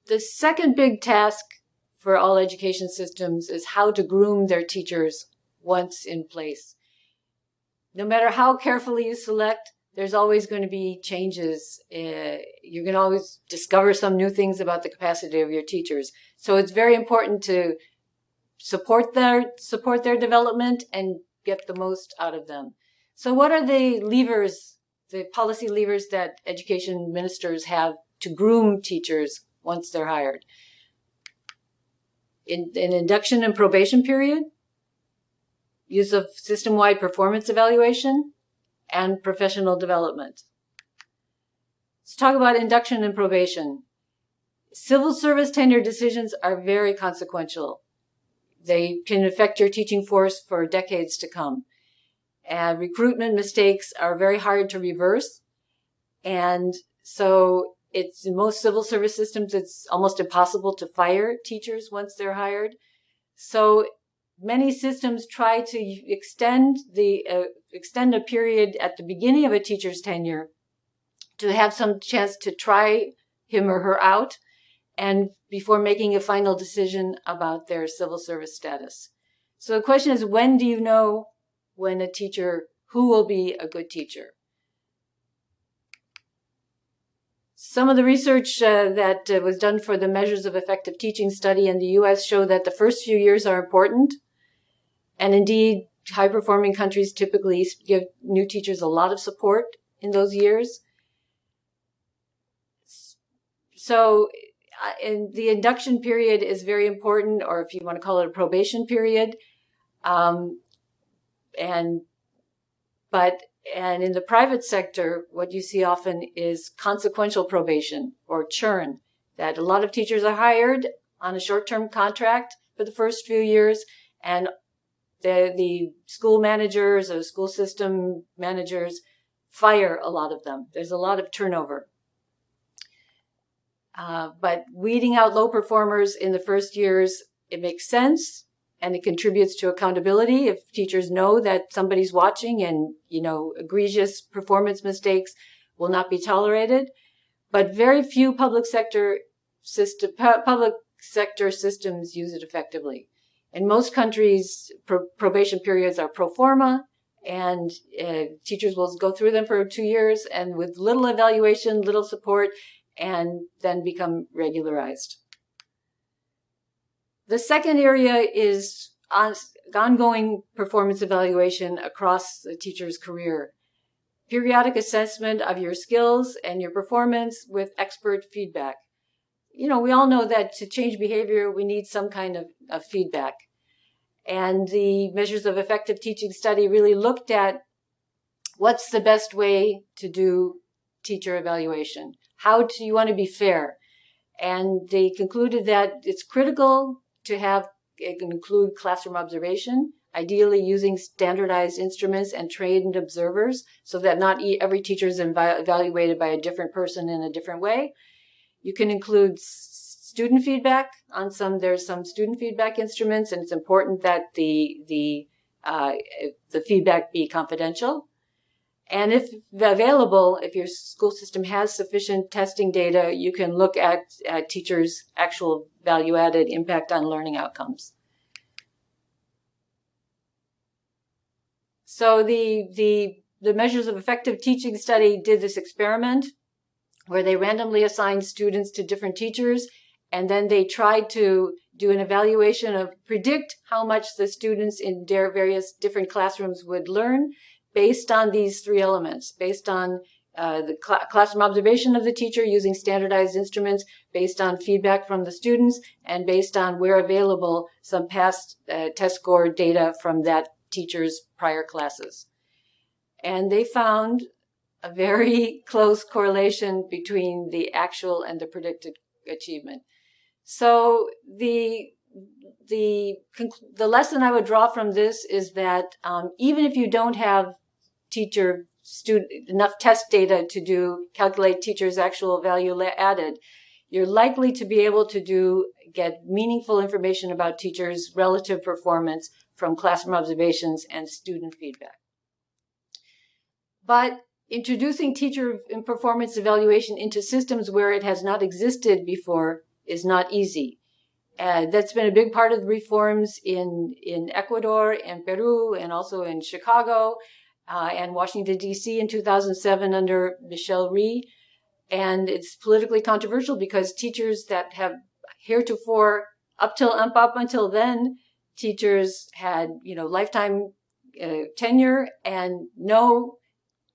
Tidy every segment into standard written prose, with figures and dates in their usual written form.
The second big task for all education systems is how to groom their teachers once in place. No matter how carefully you select, there's always going to be changes. You're going to always discover some new things about the capacity of your teachers. So it's very important to support their development and get the most out of them. So what are the levers, the policy levers that education ministers have to groom teachers once they're hired? In induction and probation period, use of system-wide performance evaluation, and professional development. Let's talk about induction and probation. Civil service tenure decisions are very consequential. They can affect your teaching force for decades to come. And recruitment mistakes are very hard to reverse. And so in most civil service systems, it's almost impossible to fire teachers once they're hired. So many systems try to extend a period at the beginning of a teacher's tenure to have some chance to try him or her out, and before making a final decision about their civil service status. So the question is, when do you know who will be a good teacher? Some of the research that was done for the Measures of Effective Teaching study in the U.S. show that the first few years are important. And indeed, high-performing countries typically give new teachers a lot of support in those years. So the induction period is very important, or if you want to call it a probation period. And in the private sector, what you see often is consequential probation or churn, that a lot of teachers are hired on a short-term contract for the first few years, and the school managers or school system managers fire a lot of them. There's a lot of turnover. But weeding out low performers in the first years, it makes sense. And it contributes to accountability if teachers know that somebody's watching, and, egregious performance mistakes will not be tolerated. But very few public sector systems use it effectively. In most countries, probation periods are pro forma, and teachers will go through them for 2 years, and with little evaluation, little support, and then become regularized. The second area is ongoing performance evaluation across the teacher's career. Periodic assessment of your skills and your performance with expert feedback. We all know that to change behavior, we need some kind of feedback. And the Measures of Effective Teaching study really looked at what's the best way to do teacher evaluation. How do you want to be fair? And they concluded that it's critical to include classroom observation, ideally using standardized instruments and trained observers, so that not every teacher is evaluated by a different person in a different way. You can include student feedback there's some student feedback instruments, and it's important that the feedback be confidential. And if available, if your school system has sufficient testing data, you can look at teachers' actual value-added impact on learning outcomes. So the Measures of Effective Teaching study did this experiment where they randomly assigned students to different teachers, and then they tried to do an evaluation predict how much the students in their various different classrooms would learn, based on these three elements, based on the classroom observation of the teacher using standardized instruments, based on feedback from the students, and based on, where available, some past test score data from that teacher's prior classes. And they found a very close correlation between the actual and the predicted achievement. So the lesson I would draw from this is that even if you don't have enough test data to calculate teachers' actual value added, you're likely to be able to get meaningful information about teachers' relative performance from classroom observations and student feedback. But introducing teacher performance evaluation into systems where it has not existed before is not easy. That's been a big part of the reforms in Ecuador and Peru and also in Chicago and Washington, D.C. in 2007 under Michelle Rhee. And it's politically controversial because teachers that have heretofore, up until then, teachers had, lifetime tenure and no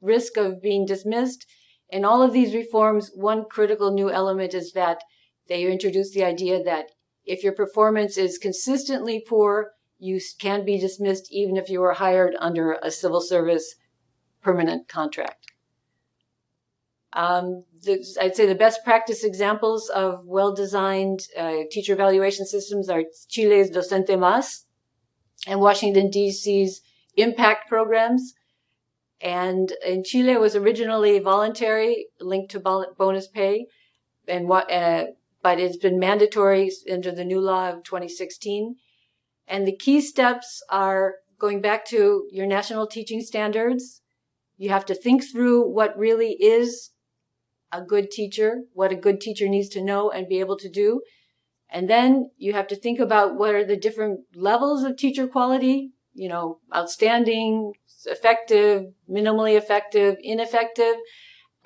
risk of being dismissed. In all of these reforms, one critical new element is that they introduced the idea that if your performance is consistently poor, you can be dismissed even if you were hired under a civil service permanent contract. I'd say the best practice examples of well-designed teacher evaluation systems are Chile's Docente Más and Washington, D.C.'s impact programs. And in Chile, it was originally voluntary, linked to bonus pay, but it's been mandatory under the new law of 2016. And the key steps are going back to your national teaching standards. You have to think through what really is a good teacher, what a good teacher needs to know and be able to do. And then you have to think about what are the different levels of teacher quality, outstanding, effective, minimally effective, ineffective.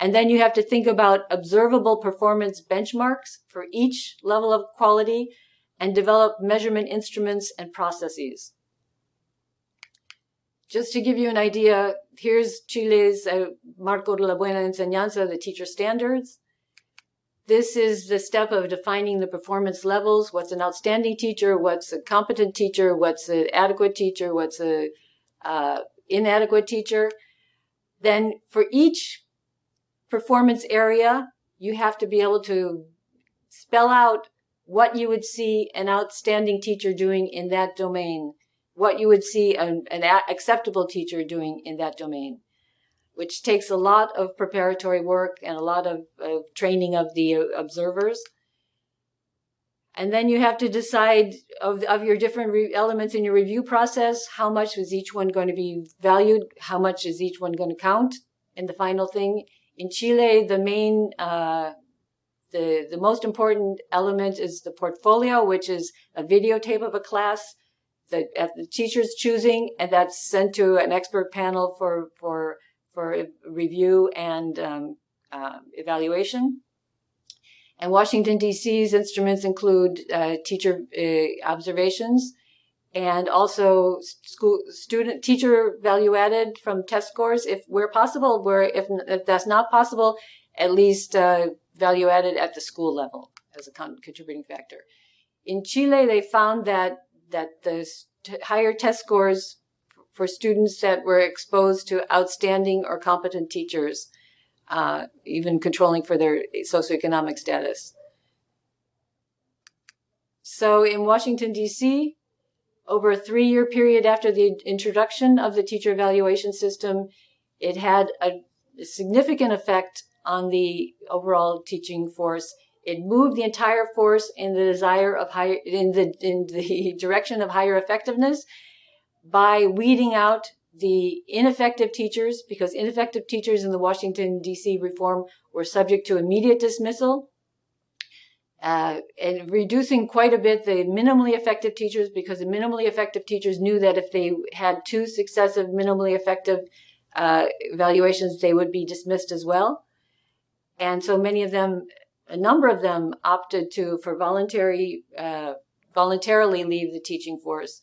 And then you have to think about observable performance benchmarks for each level of quality and develop measurement instruments and processes. Just to give you an idea, here's Chile's Marco de la Buena Enseñanza, the teacher standards. This is the step of defining the performance levels. What's an outstanding teacher? What's a competent teacher? What's an adequate teacher? What's a inadequate teacher? Then for each performance area, you have to be able to spell out what you would see an outstanding teacher doing in that domain, what you would see an acceptable teacher doing in that domain, which takes a lot of preparatory work and a lot of training of the observers. And then you have to decide of your different elements in your review process, how much is each one going to be valued, how much is each one going to count in the final thing. In Chile, the main, the most important element is the portfolio, which is a videotape of a class that the teacher's choosing, and that's sent to an expert panel for review and evaluation. And Washington, D.C.'s instruments include teacher observations and also teacher value added from test scores, if where possible, if that's not possible, at least value added at the school level as a contributing factor. In Chile, they found that the higher test scores for students that were exposed to outstanding or competent teachers, even controlling for their socioeconomic status. So in Washington, D.C., over a 3-year period after the introduction of the teacher evaluation system, it had a significant effect on the overall teaching force. It moved the entire force in the direction of higher effectiveness by weeding out the ineffective teachers, because ineffective teachers in the Washington, D.C. reform were subject to immediate dismissal, and reducing quite a bit the minimally effective teachers, because the minimally effective teachers knew that if they had 2 successive minimally effective evaluations, they would be dismissed as well. And so a number of them opted for voluntarily leave the teaching force.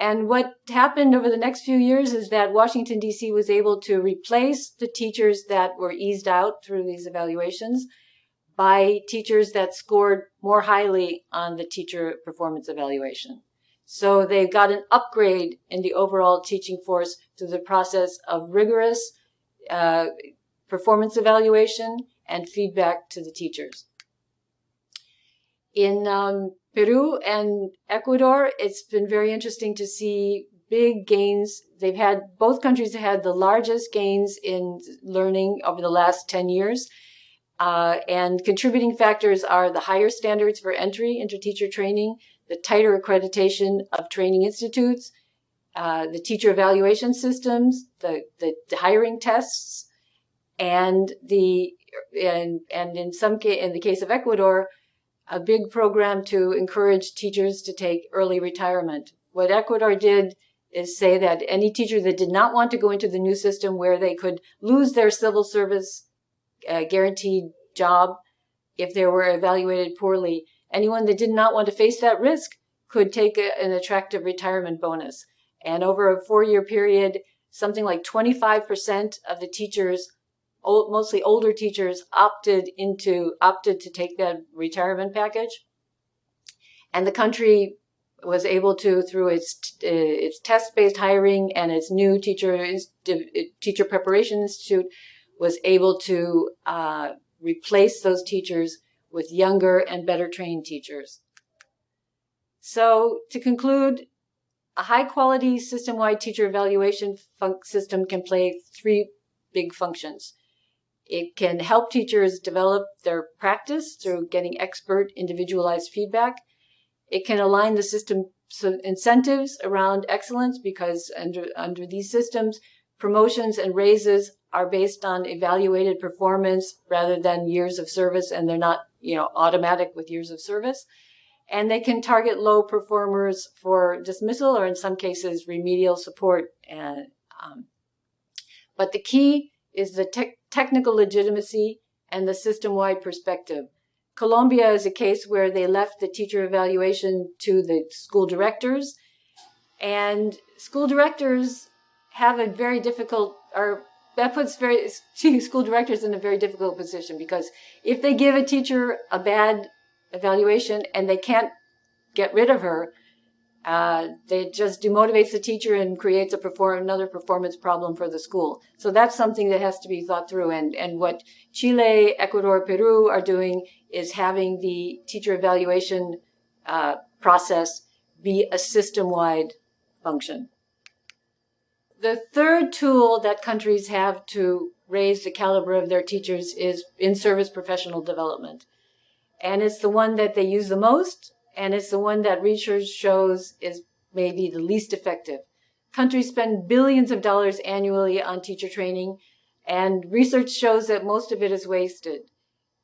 And what happened over the next few years is that Washington, D.C. was able to replace the teachers that were eased out through these evaluations by teachers that scored more highly on the teacher performance evaluation. So they got an upgrade in the overall teaching force through the process of rigorous performance evaluation and feedback to the teachers. In Peru and Ecuador, it's been very interesting to see big gains. Both countries have had the largest gains in learning over the last 10 years. And contributing factors are the higher standards for entry into teacher training, the tighter accreditation of training institutes, the teacher evaluation systems, the hiring tests, and in the case of Ecuador, a big program to encourage teachers to take early retirement. What Ecuador did is say that any teacher that did not want to go into the new system where they could lose their civil service guaranteed job if they were evaluated poorly, anyone that did not want to face that risk could take an attractive retirement bonus. And over a 4-year period, something like 25% of the teachers, mostly older teachers, opted to take that retirement package. And the country was able to, through its test-based hiring and its new teacher preparation institute, was able to replace those teachers with younger and better trained teachers. So to conclude, a high-quality system-wide teacher evaluation system can play 3 big functions. It can help teachers develop their practice through getting expert, individualized feedback. It can align the system incentives around excellence because under these systems, promotions and raises are based on evaluated performance rather than years of service, and they're not, automatic with years of service. And they can target low performers for dismissal or in some cases remedial support. But the key is the technical legitimacy and the system-wide perspective. Colombia is a case where they left the teacher evaluation to the school directors, and school directors have a very difficult, that puts school directors in a very difficult position, because if they give a teacher a bad evaluation and they can't get rid of her, they just demotivates the teacher and creates another performance problem for the school. So that's something that has to be thought through. And what Chile, Ecuador, Peru are doing is having the teacher evaluation process be a system-wide function. The third tool that countries have to raise the caliber of their teachers is in-service professional development. And it's the one that they use the most, and it's the one that research shows is maybe the least effective. Countries spend billions of dollars annually on teacher training, and research shows that most of it is wasted.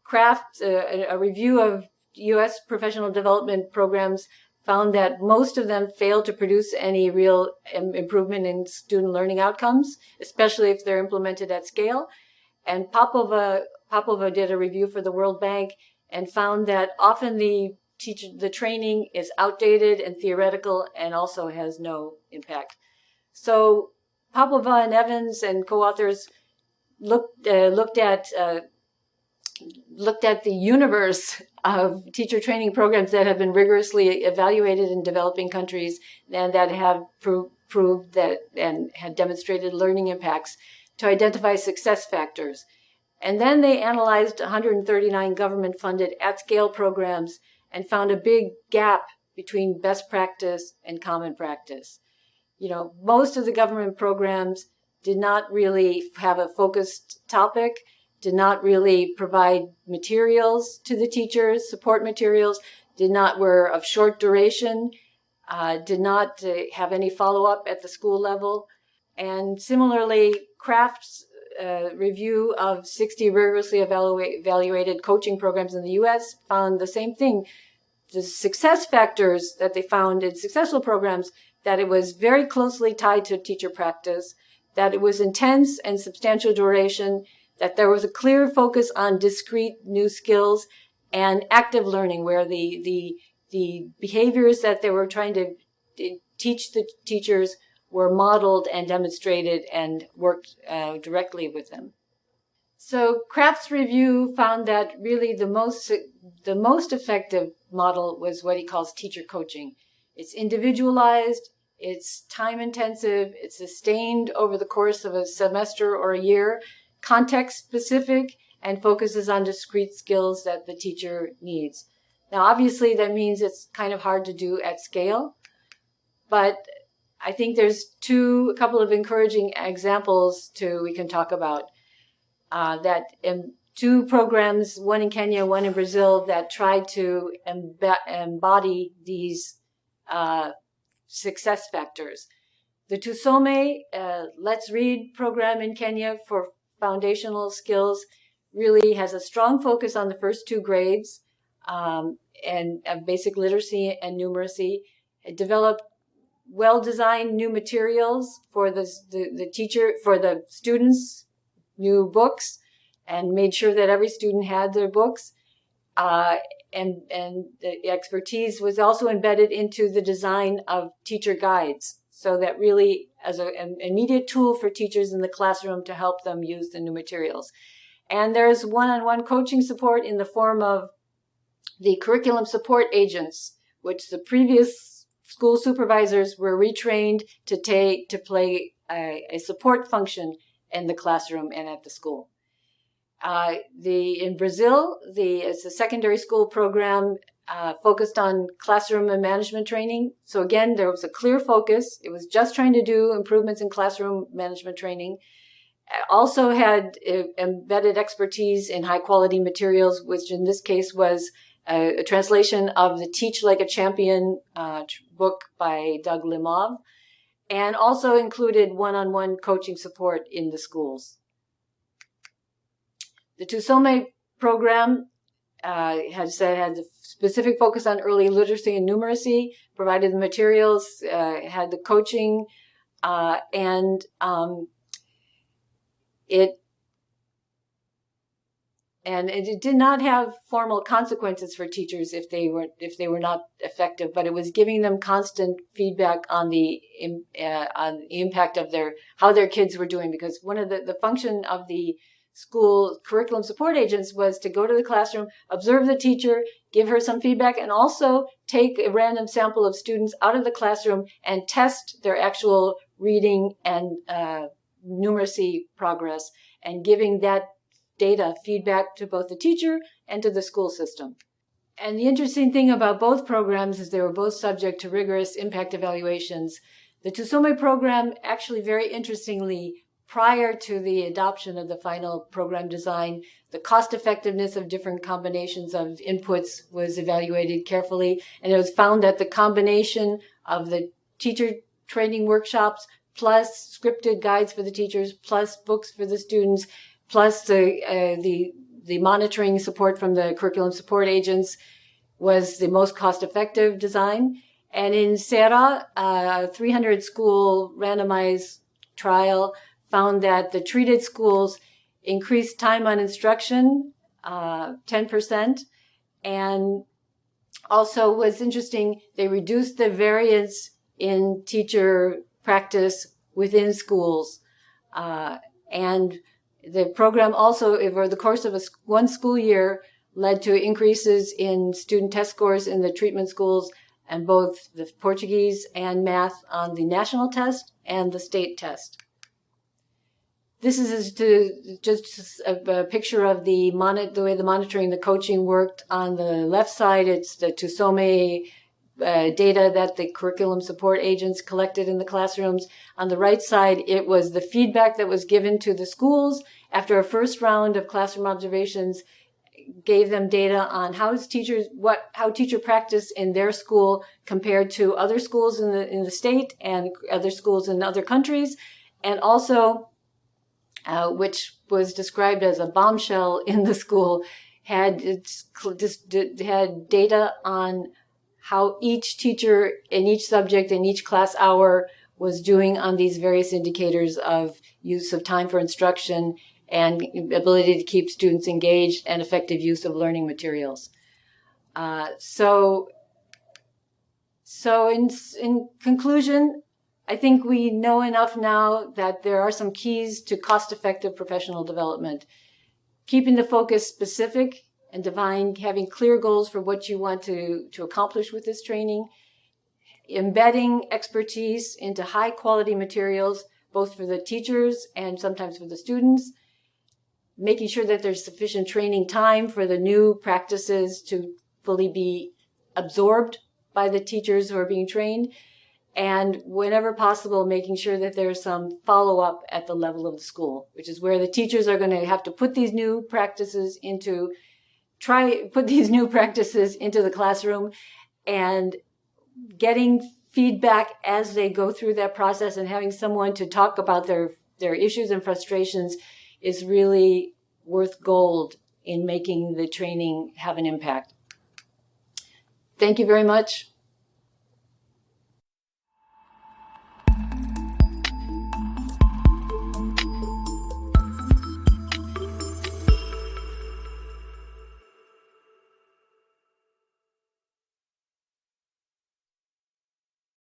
Kraft, a review of U.S. professional development programs, found that most of them fail to produce any real improvement in student learning outcomes, especially if they're implemented at scale. And Popova did a review for the World Bank and found that often the training is outdated and theoretical and also has no impact. So Popova and Evans and co-authors looked at the universe of teacher training programs that have been rigorously evaluated in developing countries and that have proved that and had demonstrated learning impacts to identify success factors. And then they analyzed 139 government-funded at-scale programs and found a big gap between best practice and common practice. Most of the government programs did not really have a focused topic, did not really provide materials to the teachers, support materials, were of short duration, did not have any follow-up at the school level. And similarly, Kraft's review of 60 rigorously evaluated coaching programs in the U.S. found the same thing. The success factors that they found in successful programs, that it was very closely tied to teacher practice, that it was intense and substantial duration, that there was a clear focus on discrete new skills and active learning, where the behaviors that they were trying to teach the teachers were modeled and demonstrated and worked directly with them. So Kraft's review found that really the most effective model was what he calls teacher coaching. It's individualized, it's time intensive, it's sustained over the course of a semester or a year, context specific, and focuses on discrete skills that the teacher needs. Now, obviously, that means it's kind of hard to do at scale, but I think there's a couple of encouraging examples we can talk about. That 2 programs, one in Kenya, one in Brazil, that tried to embody these success factors. The Tusome Let's Read program in Kenya for foundational skills really has a strong focus on the first 2 grades. and basic literacy and numeracy. It developed well-designed new materials for the teacher, for the students, new books, and made sure that every student had their books. And the expertise was also embedded into the design of teacher guides, so that really as an immediate tool for teachers in the classroom to help them use the new materials. And there's one-on-one coaching support in the form of the curriculum support agents, which the previous school supervisors were retrained to play a support function in the classroom and at the school. In Brazil, it's a secondary school program focused on classroom and management training. So again, there was a clear focus. It was just trying to do improvements in classroom management training. Also had embedded expertise in high quality materials, which in this case was a translation of the Teach Like a Champion book by Doug Limov, and also included one-on-one coaching support in the schools. The Tusome program had a specific focus on early literacy and numeracy, provided the materials, had the coaching, and it did not have formal consequences for teachers if they were not effective, but it was giving them constant feedback on the impact of how their kids were doing, because one of the function of the school curriculum support agents was to go to the classroom, observe the teacher, give her some feedback, and also take a random sample of students out of the classroom and test their actual reading and numeracy progress, and giving that data feedback to both the teacher and to the school system. And the interesting thing about both programs is they were both subject to rigorous impact evaluations. The Tusome program, actually very interestingly, prior to the adoption of the final program design, the cost effectiveness of different combinations of inputs was evaluated carefully, and it was found that the combination of the teacher training workshops plus scripted guides for the teachers plus books for the students plus the monitoring support from the curriculum support agents was the most cost-effective design. And in Serra, a 300-school randomized trial found that the treated schools increased time on instruction 10%, and also was interesting, they reduced the variance in teacher practice within schools. And the program also, over the course of one school year, led to increases in student test scores in the treatment schools, and both the Portuguese and math on the national test and the state test. This is just a picture of the way the monitoring, the coaching worked. On the left side, it's the Tusome data that the curriculum support agents collected in the classrooms. On the right side, it was the feedback that was given to the schools after a first round of classroom observations, gave them data on how teacher practice in their school compared to other schools in the state and other schools in other countries, and also which was described as a bombshell in the school, had data on how each teacher in each subject in each class hour was doing on these various indicators of use of time for instruction and ability to keep students engaged and effective use of learning materials. So in conclusion, I think we know enough now that there are some keys to cost-effective professional development. Keeping the focus specific and having clear goals for what you want to accomplish with this training, embedding expertise into high-quality materials, both for the teachers and sometimes for the students, making sure that there's sufficient training time for the new practices to fully be absorbed by the teachers who are being trained, and whenever possible, making sure that there's some follow-up at the level of the school, which is where the teachers are going to have to put these new practices into the classroom, and getting feedback as they go through that process and having someone to talk about their issues and frustrations is really worth gold in making the training have an impact. Thank you very much.